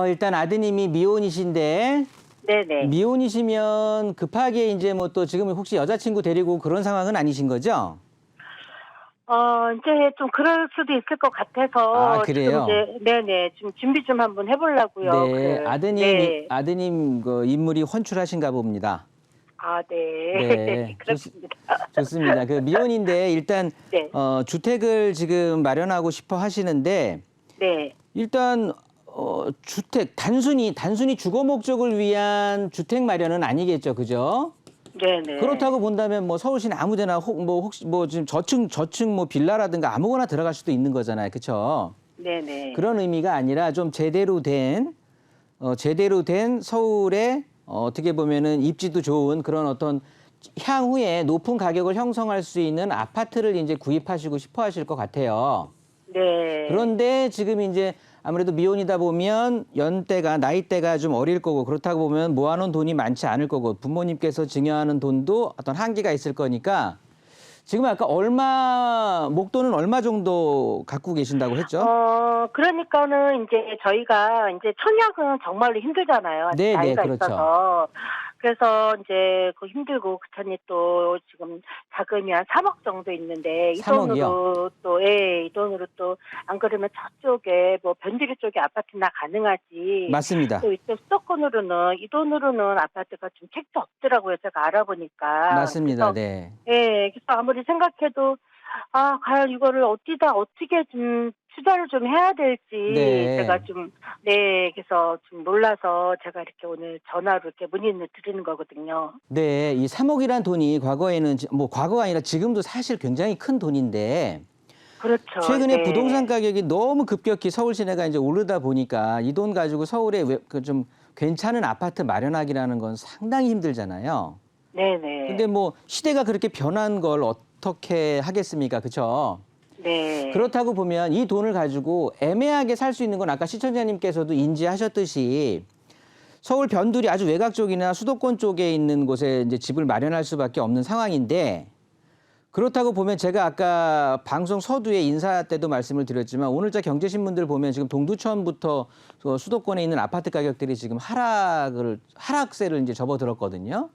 일단 아드님이 미혼이신데, 네네. 미혼이시면 급하게 이제 뭐 또 지금 혹시 여자친구 데리고 그런 상황은 아니신 거죠? 이제 좀 그럴 수도 있을 것 아, 같아서 지금 그래요? 이제 네네. 좀 준비 좀 한번 해보려고요. 네, 네. 아드님 그 인물이 헌출하신가 봅니다. 아, 네. 네, 그렇습니다. 좋습니다. 그 미혼인데 일단 네. 주택을 지금 마련하고 싶어 하시는데 네. 일단 주택 단순히 주거 목적을 위한 주택 마련은 아니겠죠, 그죠? 네네. 그렇다고 본다면 뭐 서울시내 아무데나 혹시 뭐 지금 저층 뭐 빌라라든가 아무거나 들어갈 수도 있는 거잖아요, 그렇죠? 네네. 그런 의미가 아니라 좀 제대로 된 서울의 어떻게 보면은 입지도 좋은 그런 어떤 향후에 높은 가격을 형성할 수 있는 아파트를 이제 구입하시고 싶어 하실 것 같아요. 네. 그런데 지금 이제 아무래도 미혼이다 보면 나이대가 좀 어릴 거고 그렇다고 보면 모아놓은 돈이 많지 않을 거고 부모님께서 증여하는 돈도 어떤 한계가 있을 거니까 지금 아까 목돈은 얼마 정도 갖고 계신다고 했죠? 그러니까는 이제 저희가 이제 청약은 정말로 힘들잖아요. 아직 네, 네, 나이가 그렇죠. 있어서. 그래서 이제 그 힘들고 그렇더니 또 지금 자금이 한 3억 정도 있는데 이 3억이요? 돈으로 또, 예, 이 돈으로 또 안 그러면 저쪽에 뭐 변두리 쪽에 아파트나 가능하지. 맞습니다. 또 이쪽 수도권으로는 이 돈으로는 아파트가 좀 택도 없더라고요. 제가 알아보니까. 맞습니다. 그래서, 네. 예, 그래서 아무리 생각해도 과연 이거를 어떻게 좀 투자를 좀 해야 될지 제가 네. 좀, 네, 그래서 좀 놀라서 제가 이렇게 오늘 전화로 이렇게 문의를 드리는 거거든요. 네, 이 3억이란 돈이 과거에는 뭐 과거가 아니라 지금도 사실 굉장히 큰 돈인데 그렇죠. 최근에 부동산 네. 가격이 너무 급격히 서울 시내가 이제 오르다 보니까 이 돈 가지고 서울에 그 좀 괜찮은 아파트 마련하기라는 건 상당히 힘들잖아요. 근데 네네. 뭐 시대가 그렇게 변한 걸 어떻게 하겠습니까? 그렇죠? 네. 그렇다고 보면 이 돈을 가지고 애매하게 살 수 있는 건 아까 시청자님께서도 인지하셨듯이 서울 변두리 아주 외곽 쪽이나 수도권 쪽에 있는 곳에 이제 집을 마련할 수밖에 없는 상황인데 그렇다고 보면 제가 아까 방송 서두에 인사 때도 말씀을 드렸지만 오늘자 경제신문들 보면 지금 동두천부터 수도권에 있는 아파트 가격들이 지금 하락세를 이제 접어들었거든요.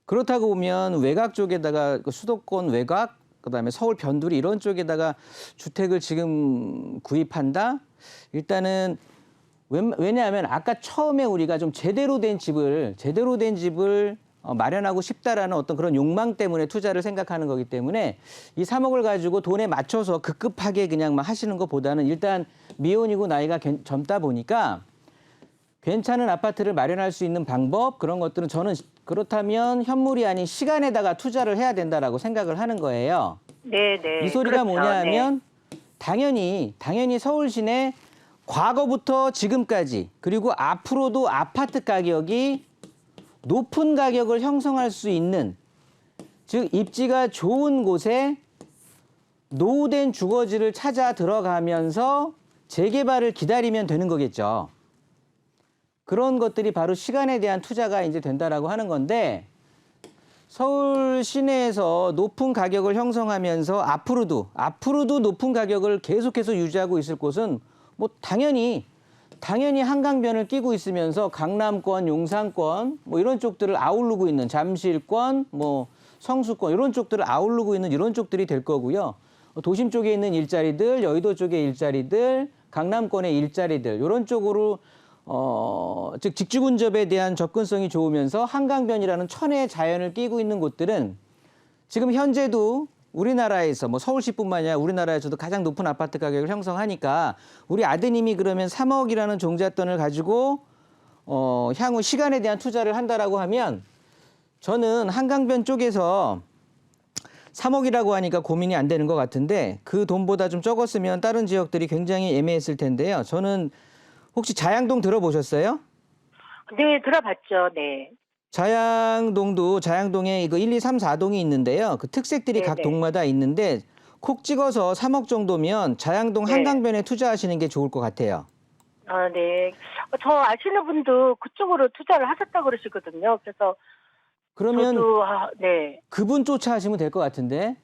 그렇다고 보면 외곽 쪽에다가 그 수도권 외곽 그다음에 서울 변두리 이런 쪽에다가 주택을 지금 구입한다? 일단은 왜냐하면 아까 처음에 우리가 좀 제대로 된 집을 마련하고 싶다라는 어떤 그런 욕망 때문에 투자를 생각하는 거기 때문에 이 3억을 가지고 돈에 맞춰서 급급하게 그냥 막 하시는 것보다는 일단 미혼이고 나이가 젊다 보니까 괜찮은 아파트를 마련할 수 있는 방법 그런 것들은 저는 그렇다면 현물이 아닌 시간에다가 투자를 해야 된다라고 생각을 하는 거예요. 이 네네. 소리가 그렇죠. 뭐냐 네. 하면 당연히 서울 시내 과거부터 지금까지 그리고 앞으로도 아파트 가격이 높은 가격을 형성할 수 있는 즉 입지가 좋은 곳에 노후된 주거지를 찾아 들어가면서 재개발을 기다리면 되는 거겠죠. 그런 것들이 바로 시간에 대한 투자가 이제 된다라고 하는 건데 서울 시내에서 높은 가격을 형성하면서 앞으로도 높은 가격을 계속해서 유지하고 있을 곳은 뭐 당연히 한강변을 끼고 있으면서 강남권, 용산권 뭐 이런 쪽들을 아우르고 있는 잠실권, 뭐 성수권 이런 쪽들을 아우르고 있는 이런 쪽들이 될 거고요. 도심 쪽에 있는 일자리들, 여의도 쪽의 일자리들, 강남권의 일자리들 이런 쪽으로 즉 직주근접에 대한 접근성이 좋으면서 한강변이라는 천혜의 자연을 끼고 있는 곳들은 지금 현재도 우리나라에서 뭐 서울시뿐만 아니라 우리나라에서도 가장 높은 아파트 가격을 형성하니까 우리 아드님이 그러면 3억이라는 종잣돈을 가지고 향후 시간에 대한 투자를 한다라고 하면 저는 한강변 쪽에서 3억이라고 하니까 고민이 안 되는 것 같은데 그 돈보다 좀 적었으면 다른 지역들이 굉장히 애매했을 텐데요. 저는 혹시 자양동 들어보셨어요? 네, 들어봤죠. 네. 자양동에 이거 1, 2, 3, 4동이 있는데요. 그 특색들이 각 네네. 동마다 있는데 콕 찍어서 3억 정도면 자양동 네. 한강변에 투자하시는 게 좋을 것 같아요. 아, 네. 저 아시는 분도 그쪽으로 투자를 하셨다고 그러시거든요. 그래서 그러면 저도, 네. 그분 쫓아하시면 될 것 같은데.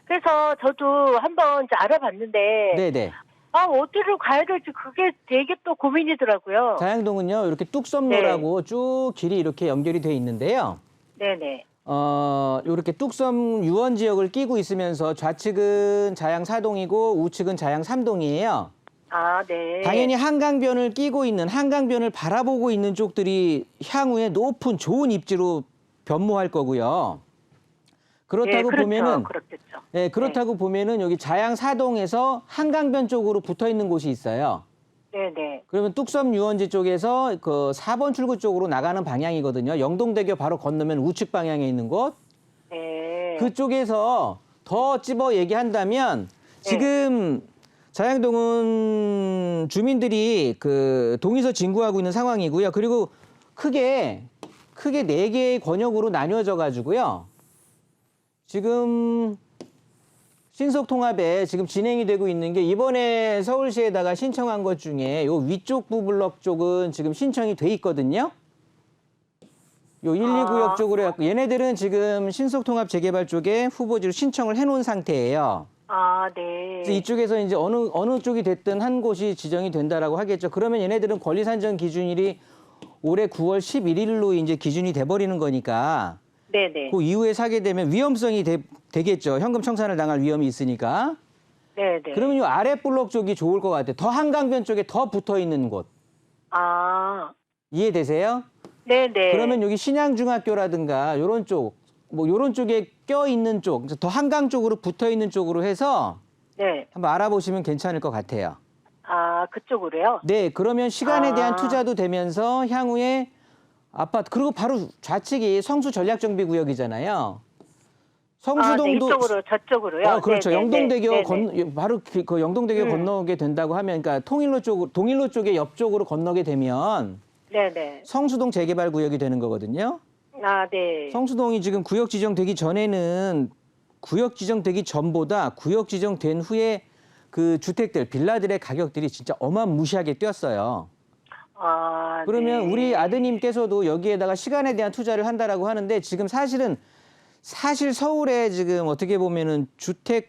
그래서 저도 한번 이제 알아봤는데, 네네. 어디로 가야 될지 그게 되게 또 고민이더라고요. 자양동은요, 이렇게 뚝섬로라고 쭉 길이 이렇게 연결이 돼 있는데요. 네네. 이렇게 뚝섬 유원 지역을 끼고 있으면서 좌측은 자양 4동이고 우측은 자양 3동이에요. 네. 당연히 한강변을 끼고 있는, 한강변을 바라보고 있는 쪽들이 향후에 높은 좋은 입지로 변모할 거고요. 그렇다고 그렇죠. 보면은, 그렇겠죠. 네, 그렇다고 보면은 여기 자양 4동에서 한강변 쪽으로 붙어 있는 곳이 있어요. 네네. 그러면 뚝섬 유원지 쪽에서 그 4번 출구 쪽으로 나가는 방향이거든요. 영동대교 바로 건너면 우측 방향에 있는 곳. 네. 그쪽에서 더 찝어 얘기한다면 지금 자양동은 주민들이 그 동의서 진구하고 있는 상황이고요. 그리고 크게 4개의 권역으로 나뉘어져 가지고요. 지금 신속통합에 지금 진행이 되고 있는 게 이번에 서울시에다가 신청한 것 중에 요 위쪽 부블럭 쪽은 지금 신청이 돼 있거든요. 요 1, 2구역 쪽으로 해갖고 얘네들은 지금 신속통합 재개발 쪽에 후보지로 신청을 해놓은 상태예요. 네. 그래서 이쪽에서 이제 어느 쪽이 됐든 한 곳이 지정이 된다라고 하겠죠. 그러면 얘네들은 권리산정 기준일이 올해 9월 11일로 이제 기준이 돼버리는 거니까 네네. 그 이후에 사게 되면 위험성이 되겠죠. 현금 청산을 당할 위험이 있으니까. 네네. 그러면 이 아래 블록 쪽이 좋을 것 같아요. 더 한강변 쪽에 더 붙어 있는 곳. 이해되세요? 네네. 그러면 여기 신양중학교라든가 요런 쪽, 뭐 요런 쪽에 껴 있는 쪽, 더 한강 쪽으로 붙어 있는 쪽으로 해서 네. 한번 알아보시면 괜찮을 것 같아요. 그쪽으로요? 네, 그러면 시간에 대한 투자도 되면서 향후에 아파트, 그리고 바로 좌측이 성수 전략정비구역이잖아요. 성수동도 이쪽으로, 저쪽으로요? 그렇죠. 네네네. 영동대교 바로 그 영동대교 건너게 된다고 하면, 그러니까 동일로 쪽의 옆쪽으로 건너게 되면 네네. 성수동 재개발 구역이 되는 거거든요. 네. 성수동이 지금 구역 지정되기 전에는 구역 지정되기 전보다 구역 지정된 후에 그 주택들, 빌라들의 가격들이 진짜 어마무시하게 뛰었어요. 그러면 네. 우리 아드님께서도 여기에다가 시간에 대한 투자를 한다라고 하는데 지금 사실 서울에 지금 어떻게 보면은 주택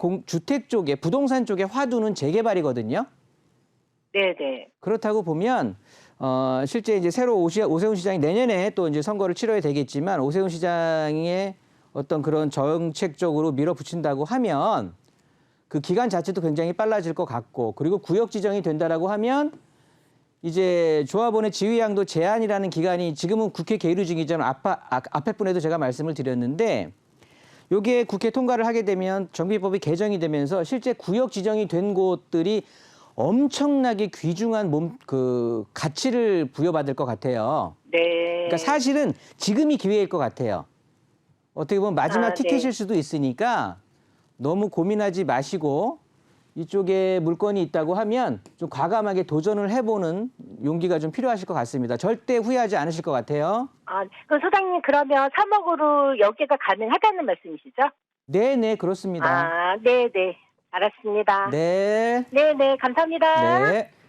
쪽에 부동산 쪽에 화두는 재개발이거든요. 네네. 그렇다고 보면 실제 이제 새로 오세훈 시장이 내년에 또 이제 선거를 치러야 되겠지만 오세훈 시장의 어떤 그런 정책적으로 밀어붙인다고 하면 그 기간 자체도 굉장히 빨라질 것 같고, 그리고 구역 지정이 된다라고 하면 이제 조합원의 지휘양도 제한이라는 기간이 지금은 국회 계류 중이잖아요. 앞에 분에도 제가 말씀을 드렸는데 여기에 국회 통과를 하게 되면 정비법이 개정이 되면서 실제 구역 지정이 된 곳들이 엄청나게 귀중한 가치를 부여받을 것 같아요. 네. 그러니까 사실은 지금이 기회일 것 같아요. 어떻게 보면 마지막 티켓일 수도 있으니까 너무 고민하지 마시고 이쪽에 물건이 있다고 하면 좀 과감하게 도전을 해보는 용기가 좀 필요하실 것 같습니다. 절대 후회하지 않으실 것 같아요. 그럼 소장님, 그러면 3억으로 여기가 가능하다는 말씀이시죠? 네, 그렇습니다. 네네. 알았습니다. 네. 네네. 감사합니다. 네.